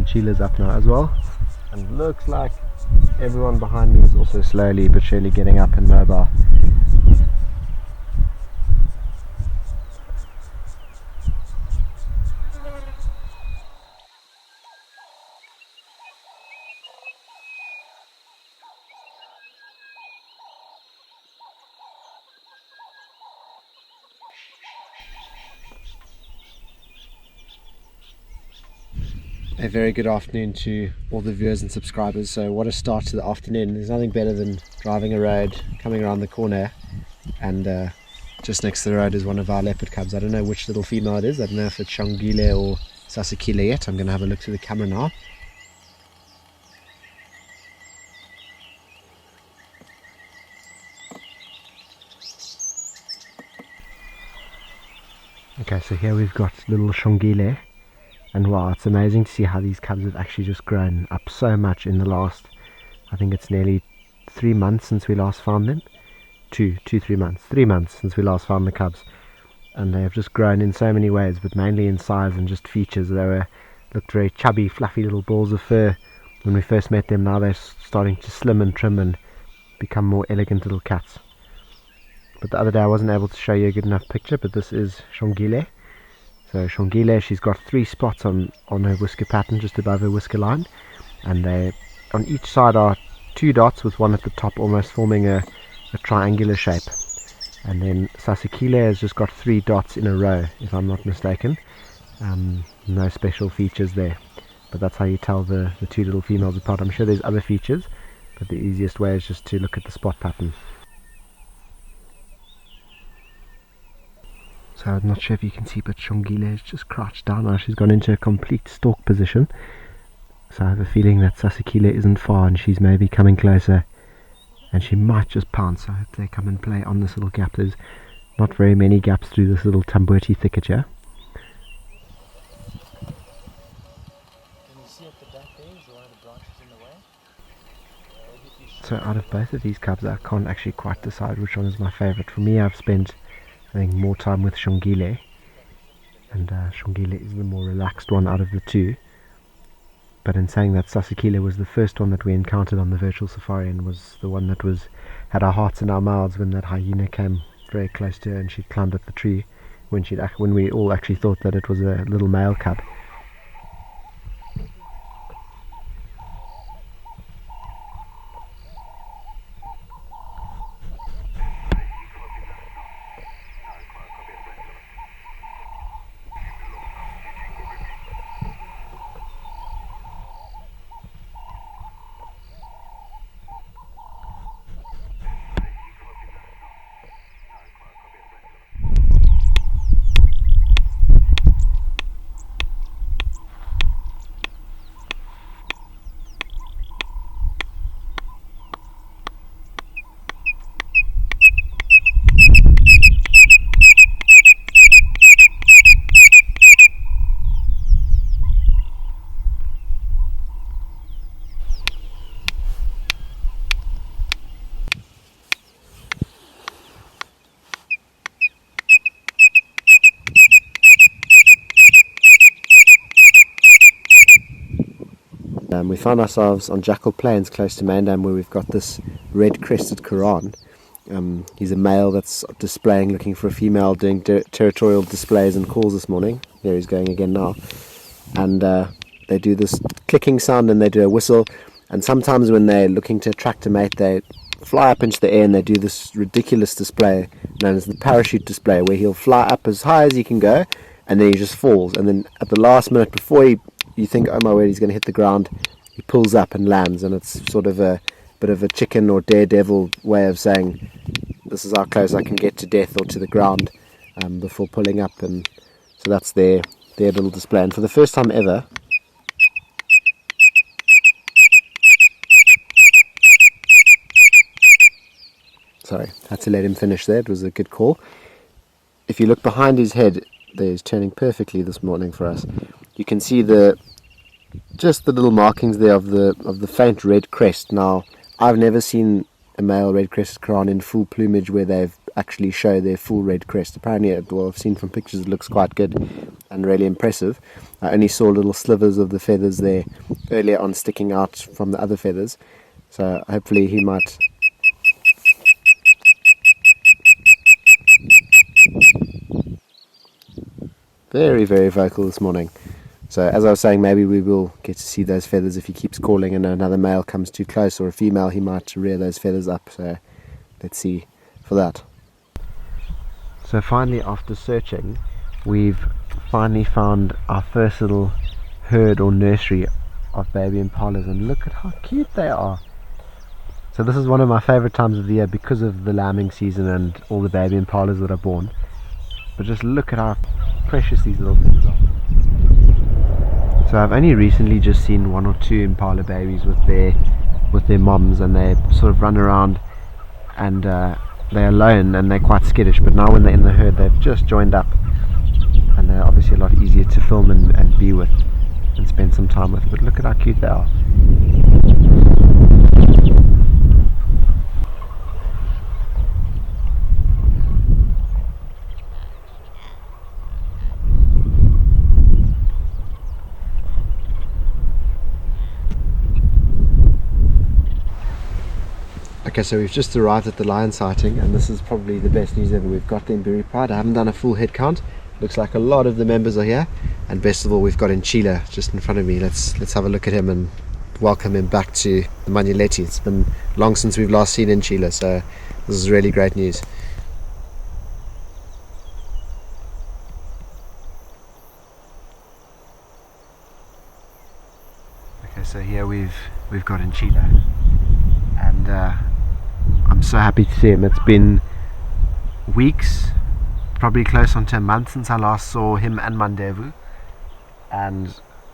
Ncila's up now as well. And looks like everyone behind me is also slowly but surely getting up and mobile. A very good afternoon to all the viewers and subscribers. So what a start to the afternoon. There's nothing better than driving a road, coming around the corner, and just next to the road is one of our leopard cubs. I don't know which little female it is. I don't know if it's Ncila or Ncila yet. I'm going to have a look through the camera now. Okay, so here we've got little Ncila. And wow, it's amazing to see how these cubs have actually just grown up so much in the last, I think it's nearly 3 months since we last found them. 3 months since we last found the cubs. And they have just grown in so many ways, but mainly in size and just features. They looked very chubby, fluffy little balls of fur when we first met them. Now they're starting to slim and trim and become more elegant little cats. But the other day I wasn't able to show you a good enough picture, but this is Ncila. So Ncila, she's got 3 spots on her whisker pattern just above her whisker line, and they on each side are 2 dots with one at the top almost forming a triangular shape. And then Ncila has just got 3 dots in a row, if I'm not mistaken. No special features there, but that's how you tell the 2 little females apart. I'm sure there's other features, but the easiest way is just to look at the spot pattern. So I'm not sure if you can see, but Ncila is just crouched down now. She's gone into a complete stalk position. So I have a feeling that Ncila isn't far and she's maybe coming closer. And she might just pounce. I hope they come and play on this little gap. There's not very many gaps through this little tamboti thicket here. Can you see at the back there? Is one of the branches in the way? So out of both of these cubs, I can't actually quite decide which one is my favourite. For me, I've spent I think more time with Ncila, and Ncila is the more relaxed one out of the 2. But in saying that, Ncila was the first one that we encountered on the virtual safari and was the one that had our hearts in our mouths when that hyena came very close to her and she climbed up the tree when we all actually thought that it was a little male cub. We found ourselves on Jackal Plains close to Mandam, where we've got this red-crested Quran. He's a male that's displaying, looking for a female, doing territorial displays and calls this morning. There he's going again now. And they do this clicking sound and they do a whistle. And sometimes when they're looking to attract a mate, they fly up into the air and they do this ridiculous display known as the parachute display, where he'll fly up as high as he can go and then he just falls. And then at the last minute, before you think, oh my word, he's going to hit the ground, he pulls up and lands. And it's sort of a bit of a chicken or daredevil way of saying, this is how close I can get to death or to the ground before pulling up. And so that's their little display. And for the first time ever, sorry, had to let him finish there. It was a good call. If you look behind his head, there he's turning perfectly this morning for us. You can see just the little markings there of the faint red crest. Now, I've never seen a male red-crested crayon in full plumage where they've actually show their full red crest. Apparently, well, I've seen from pictures, it looks quite good and really impressive. I only saw little slivers of the feathers there earlier on sticking out from the other feathers, so hopefully he might. Very, very vocal this morning. So as I was saying, maybe we will get to see those feathers if he keeps calling and another male comes too close, or a female, he might rear those feathers up. So let's see for that. So finally, after searching, we've finally found our first little herd or nursery of baby impalas, and look at how cute they are. So this is one of my favorite times of the year because of the lambing season and all the baby impalas that are born. But just look at how precious these little things are. So I've only recently just seen 1 or 2 impala babies with their moms, and they sort of run around and they're alone and they're quite skittish, but now when they're in the herd they've just joined up and they're obviously a lot easier to film and be with and spend some time with. But look at how cute they are. Okay, so we've just arrived at the lion sighting, and this is probably the best news ever. We've got the Mbiri Pride. I haven't done a full head count. Looks like a lot of the members are here, and best of all, we've got Ncila just in front of me. Let's have a look at him and welcome him back to the Manyeleti. It's been long since we've last seen Ncila, so this is really great news. Okay, so here we've got Ncila, and I'm so happy to see him. It's been weeks, probably close on to a month since I last saw him and Mandevu, and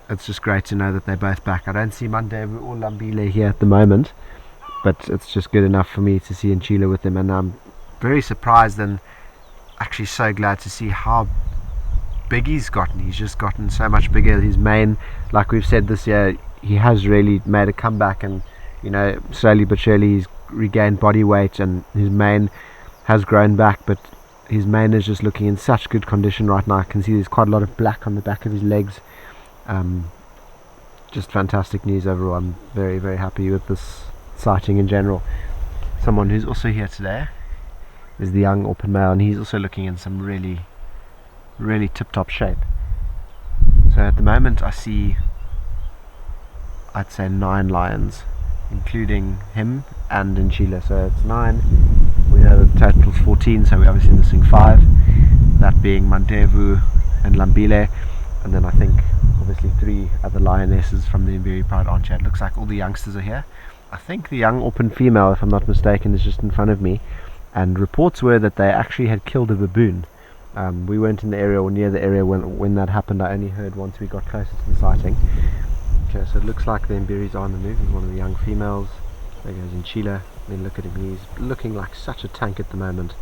it's just great to know that they're both back. I don't see Mandevu or Lambile here at the moment, but it's just good enough for me to see Ncila with them, and I'm very surprised and actually so glad to see how big he's gotten. He's just gotten so much bigger. His mane, like we've said this year, he has really made a comeback, and you know, slowly but surely he's regained body weight and his mane has grown back, but his mane is just looking in such good condition right now. I can see there's quite a lot of black on the back of his legs. Just fantastic news overall. I'm very, very happy with this sighting in general. Someone who's also here today is the young open male, and he's also looking in some really, really tip-top shape. So at the moment I see, I'd say 9 lions, including him and Ncila, so it's 9. We know the total's 14, so we're obviously missing 5, that being Mandevu and Lambile, and then I think obviously 3 other lionesses from the Mbiri Pride aren't here. It looks like all the youngsters are here. I think the young open female, if I'm not mistaken, is just in front of me, and reports were that they actually had killed a baboon. We weren't in the area or near the area when that happened. I only heard once we got closer to the sighting. Okay, so it looks like the Mbiris are on the move. He's one of the young females. There goes Ncila. Then look at him, he's looking like such a tank at the moment.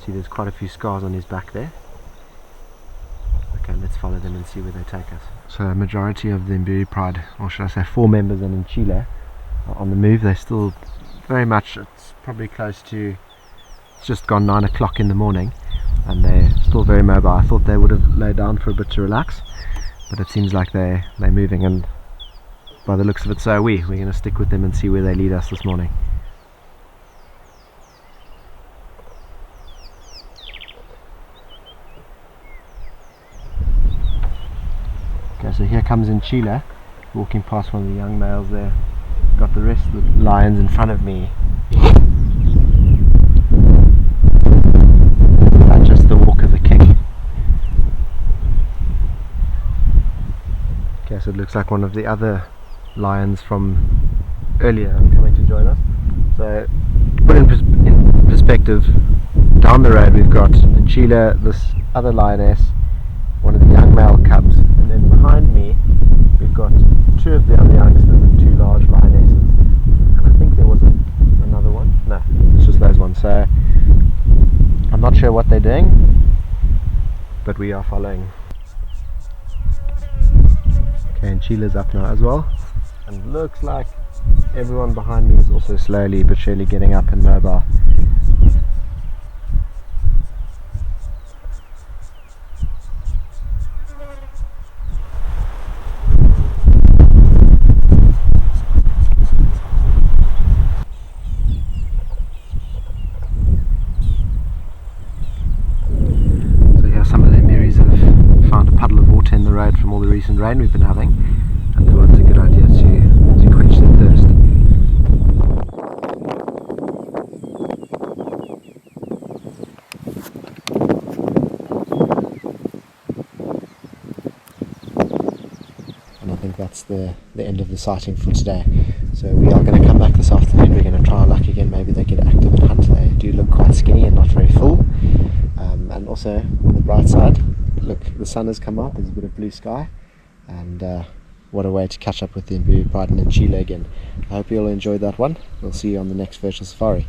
See, there's quite a few scars on his back there. Okay, let's follow them and see where they take us. So a majority of the Mbiri Pride, or should I say 4 members and Ncila, are on the move. They're still very much, it's probably close to, it's just gone 9 o'clock in the morning, and they're still very mobile. I thought they would have laid down for a bit to relax, but it seems like they're moving, and by the looks of it, so are we. We're going to stick with them and see where they lead us this morning. Okay, so here comes Ncila, walking past one of the young males there. Got the rest of the lions in front of me. And just the walk of the king. Okay, so it looks like one of the other lions from earlier are coming to join us. So put in perspective, down the road we've got Ncila, this other lioness, one of the young male cubs, and then behind me we've got 2 of the other youngsters and 2 large lionesses, and I think there was another one. No, it's just those ones. So I'm not sure what they're doing, but we are following. Okay, and Ncila's up now as well, and looks like Everyone behind me is also slowly but surely getting up and mobile. So here some of their Marys have found a puddle of water in the road from all the recent rain we've been having, and thought it's a good idea to quench their thirst. And I think that's the end of the sighting for today. So we are going to come back this afternoon. We're going to try our luck again. Maybe they get active and hunt. They do look quite skinny and not very full. And also on the bright side, look, the sun has come up. There's a bit of blue sky, and what a way to catch up with the Brighton and Ncila again. I hope you all enjoyed that one. We'll see you on the next virtual safari.